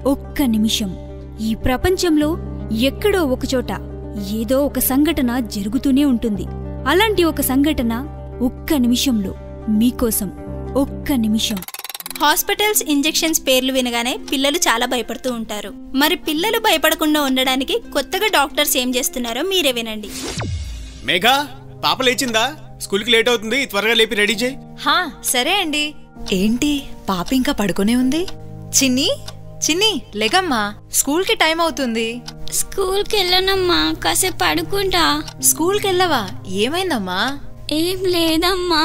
ఒక్క నిమిషం. ఈ ప్రపంచంలో ఎక్కడో ఒకచోట ఏదో ఒక సంఘటన జరుగుతూనే ఉంటుంది. అలాంటి ఒక సంఘటన ఒక్క నిమిషంలో మీకోసం. ఒక్క నిమిషం. హాస్పిటల్స్, ఇంజెక్షన్స్ పేర్లు వినగానే పిల్లలు చాలా భయపడుతూ ఉంటారు. మరి పిల్లలు భయపడకుండా ఉండడానికి కొత్తగా డాక్టర్స్ ఏం చేస్తున్నారో మీరే వినండి. మేఘా, పాప లేచిందా? స్కూల్కి లేట్ అవుతుంది, త్వరగా లేపి రెడీ చేయి. హా సరే అండి. ఏంటి పాప ఇంకా పడుకునే ఉంది? చిన్ని చిన్ని లెగమ్మా, స్కూల్కి టైం అవుతుంది. స్కూల్కి వెళ్ళనమ్మా, కాసేపు పడుకుంటా. స్కూల్కి వెళ్ళవా? ఏమైందమ్మా? ఏం లేదమ్మా.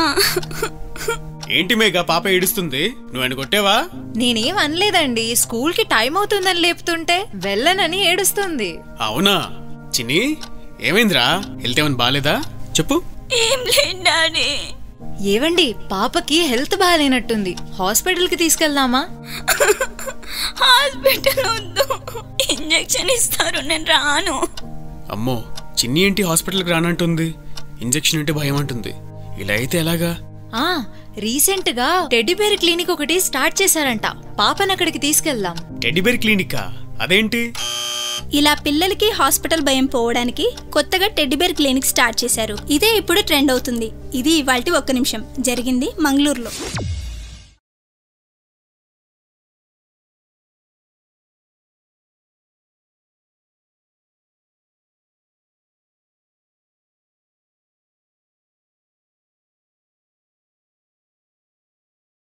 ఏంటి మేఘా, పాప ఏడుస్తుంది? నువ్వు కొట్టేవా? నేనేం అనలేదండి, స్కూల్కి టైం అవుతుందని లేపుతుంటే వెళ్ళనని ఏడుస్తుంది. అవునా? చిన్ని ఏమైందిరా? హెల్త్ ఏమైనా బాలేదా? చెప్పు. ఏం లేదు డాడీ. ఏవండి, పాపకి హెల్త్ బాగాలేనట్టుంది, హాస్పిటల్కి తీసుకెళ్దామా? హాస్పిటల్ వద్దు, ఇంజెక్షన్ ఇస్తారు, నేను రాను. అమ్మో, చిన్ని ఏంటి హాస్పిటల్కి రానంటుంది? ఇంజెక్షన్ అంటే భయం అంటుంది. ఇలా అయితే ఎలాగా? రీసెంట్ గా టెడ్డీబేర్ క్లినిక్ ఒకటి స్టార్ట్ చేశారంట, పాపని అక్కడికి తీసుకెళ్దాం. టెడ్డీబేర్ క్లినికా? అదేంటి? ఇలా పిల్లలకి హాస్పిటల్ భయం పోవడానికి కొత్తగా టెడ్డీబేర్ క్లినిక్ స్టార్ట్ చేశారు. ఇదే ఇప్పుడు ట్రెండ్ అవుతుంది. ఇది ఇవాల్టి ఒక్క నిమిషం. జరిగింది మంగళూరులో.